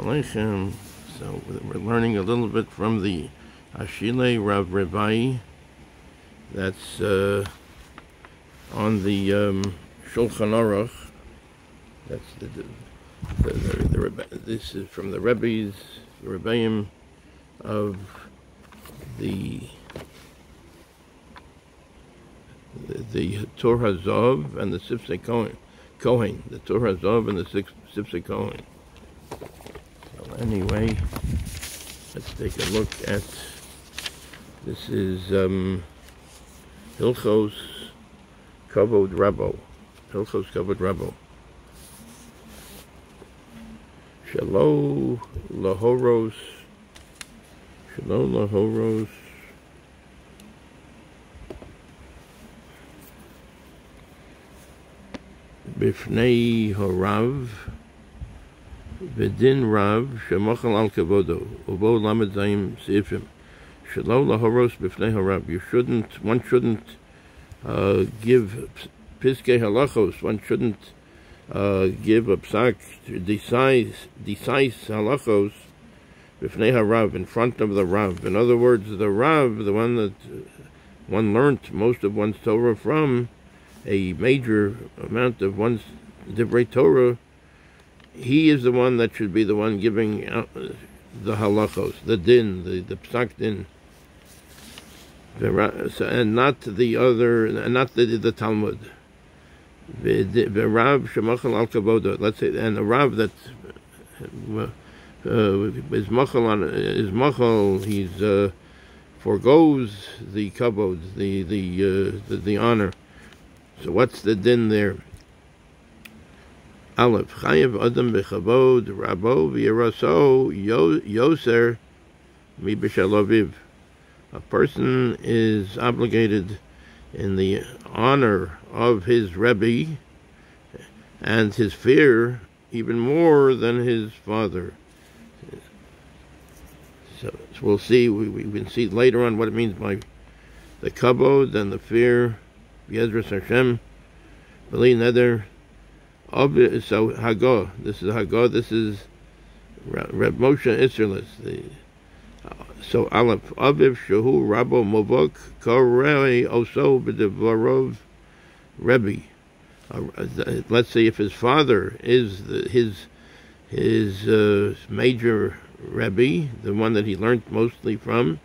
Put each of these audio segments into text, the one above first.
Aleichem. So we're learning a little bit from the Ashelei Ravravai. That's on the Shulchan Arokh. That's this is from the Rebbe's Rebbeim of the Torah Zov and the Sifsei Kohen, the Torah Zov and the Sifsei Kohen. So anyway, let's take a look at, this is Hallchos Kavod Rabo. Hallchos Kavod Rabo. Shalom Lahoros. Shalom Lahoros. Bifnei Horav. Vidin Rav. Shemochel al Kavodo. Ubo Lamed Zayim Seifim. Shalom Lahoros Bifnei Horav. One shouldn't give Piskei Halachos. One shouldn't give a psak, decise halachos b'fnei harav, in front of the Rav. In other words, the Rav, the one that one learnt most of one's Torah from, a major amount of one's divrei Torah, he is the one that should be the one giving out the halachos, the din, the psak din, and not the other, and not the Talmud. The Rav shemachal al kavodo. Let's say, and the Rav that is machal, he's forgoes the kavod, the honor. So what's the din there? Aleph chayev adam bechavod rabo v'yiraso yoser mi b'shel aviv. A person is obligated in the honor of his Rebbe and his fear even more than his father. So we'll see, we can see later on what it means by the kavod and the fear. Yezras Hashem, B'li Neder. So Hagah, this is Hagah, this is Reb Moshe Isserlis. So Aleph, Aviv Shehu Rabo Movok Korei Oso B'Devarov Rebbe. Let's say if his father is his major Rebbe, the one that he learned mostly from.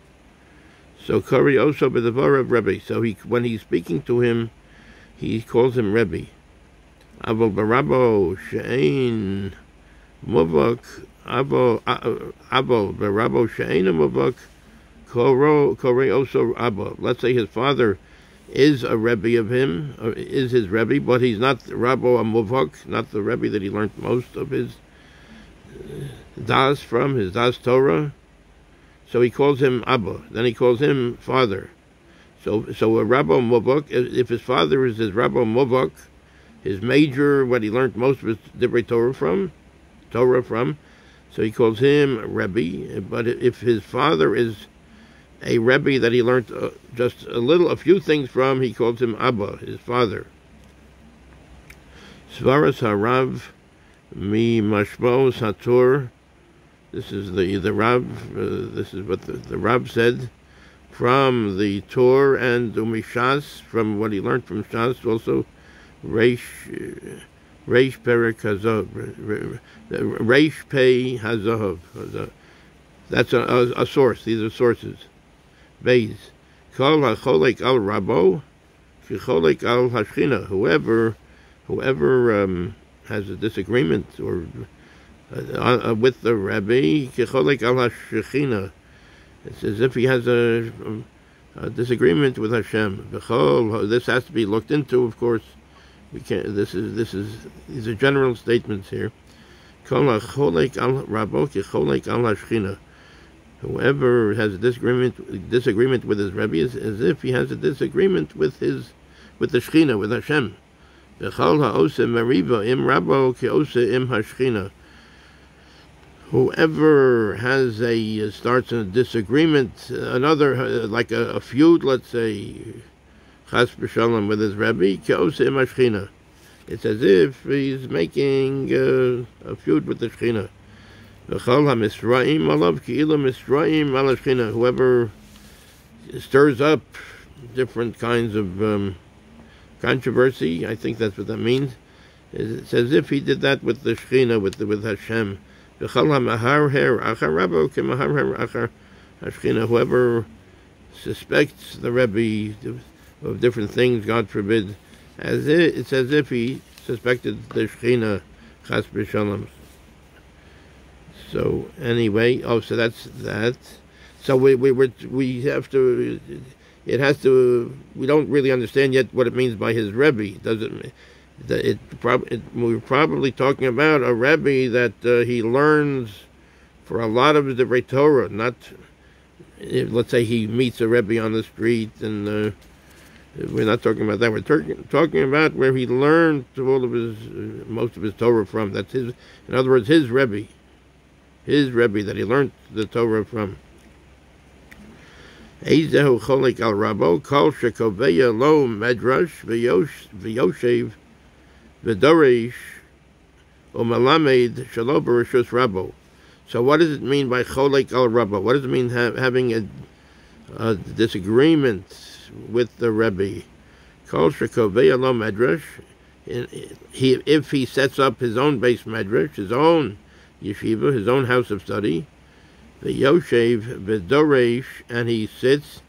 So Korei Oso B'Devarov Rebbe. So when he's speaking to him, he calls him Rebbe. Avo Barabo She'ein Movok. Abo Barabo She'ena Mavok Korei Oso Abo. Let's say his father is a Rebbe of him, or is his Rebbe, but he's not Rabo Mavok, not the Rebbe that he learned most of his Das from, his Das Torah. So he calls him Abba. Then he calls him father. So a Rabo Mavok, if his father is his Rabo Mavok, his major, what he learned most of his divrei Torah from. So he calls him Rebbe, but if his father is a Rebbe that he learned just a few things from, he calls him Abba, his father. Svaras Harav mi Mashmo Satur. This is the Rav. This is what the Rav said from the Torah and Umishas, from what he learned from Shas, also Reish Perek Hazav, Reish Pei Hazav. That's a source. These are sources. Beis Kol HaCholek Al Rabo Kicholek Al Hashchina. Whoever has a disagreement or with the Rebbe, Kicholek Al Hashchina. It's as if he has a disagreement with Hashem. This has to be looked into, of course. We can't. These are general statements here. Whoever has a disagreement with his Rebbe is as if he has a disagreement with the Shechina, with Hashem. Whoever starts a disagreement, another like a feud, let's say, Chas v'shalom, with his Rebbe, it's as if he's making a feud with the Shechina. V'chol ha-misraim alav ki'ilu misraim ala shechina. Whoever stirs up different kinds of controversy, I think that's what that means. It's as if he did that with the Shechina, with Hashem. Whoever suspects the Rebbe of different things, God forbid, it's as if he suspected the Shechina, Chas b'Shalom. So anyway, so that's that. So we have to. It has to. We don't really understand yet what it means by his Rebbe. We're probably talking about a Rebbe that he learns for a lot of the Torah. Not, let's say he meets a Rebbe on the street, and we're not talking about that. We're talking about where he learned most of his Torah from. That's his. In other words, his Rebbe that he learned the Torah from. Eizehu cholik al rabo kol shekoveya lo medrash v'yoshev v'dorish umalamed shelo b'rishus rabo. So what does it mean by cholik al rabo? What does it mean having a disagreement with the Rebbe? Kol shekoveya lo medrash. If he sets up his own base medrash, his own yeshiva, his own house of study, the Yoshev v'doresh, and he sits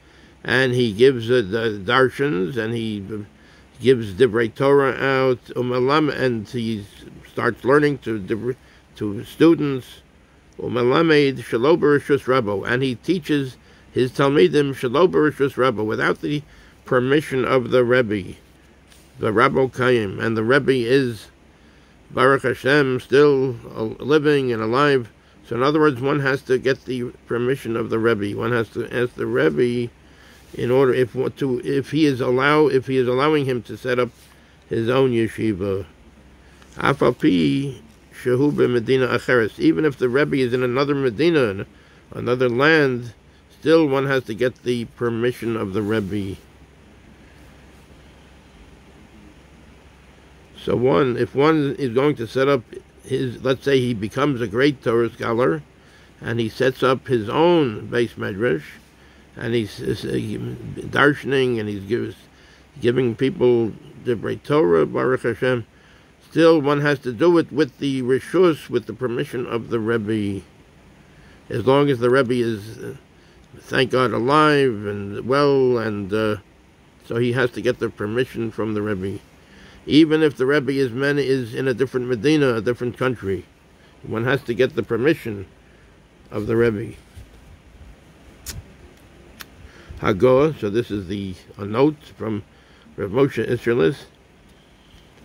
and he gives the darshans and he gives divrei Torah out, and he starts learning to students, umalamed shelo b'rishus rabo, and he teaches his talmidim shelo b'rishus rabo, without the permission of the Rebbe, the Rabo Kayim, and the Rebbe is Baruch Hashem still living and alive. So in other words, one has to get the permission of the Rebbe. One has to ask the Rebbe in order if he is allowing him to set up his own yeshiva. Afapi shehu b'medina acheres. Even if the Rebbe is in another medina, another land, still one has to get the permission of the Rebbe. So if one is going to set up let's say he becomes a great Torah scholar, and he sets up his own base medrash, and he's darshaning, and he's giving people the great Torah, Baruch Hashem. Still, one has to do it with the rishus, with the permission of the Rebbe. As long as the Rebbe is, thank God, alive and well, and so he has to get the permission from the Rebbe. Even if the Rebbe is in a different medina, a different country, one has to get the permission of the Rebbe. Hagoah, so this is a note from Rav Moshe Isserlis.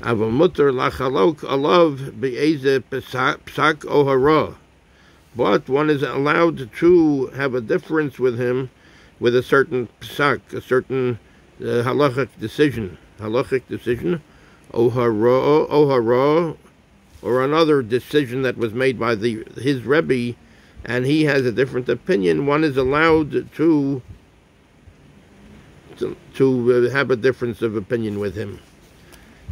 Aval mutar lachalok alav be'eze psak o hara. But one is allowed to have a difference with him with a certain psak, a certain halachic decision. Ohara, or another decision that was made by his Rebbe, and he has a different opinion. One is allowed to have a difference of opinion with him.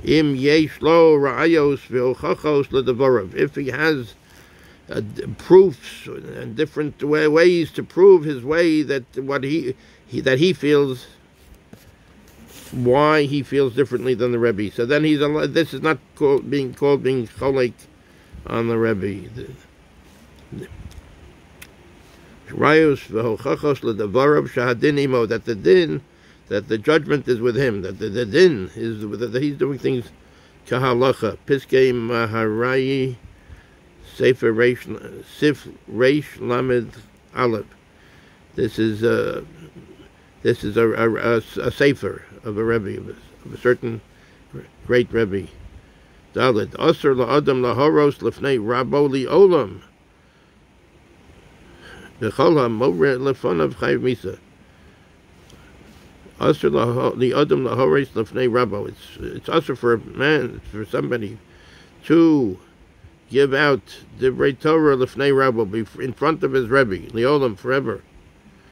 Im yesh lo ra'ayos v'ochachos l'devorav. If he has proofs and different ways to prove his way, that he feels, why he feels differently than the Rebbe. So then this is not being cholek on the Rebbe. Rayos v'hochachos l'davarav shahadin imo, that the judgment is with him, that the din is that he's doing things kahalacha. Piskei maharayi sefer sif reish lamed aleph. This is a sefer of a Rebbe, of a certain great Rebbe. Dalet Asr la'adam lahoros lefnei rabo li'olam b'chol ha'moreh lefonav chayv misa. Asr li'adam lahoros lefnei rabo. It's asr for a man, for somebody, to give out divrei Torah lefnei rabo, in front of his Rebbe, li'olam, forever.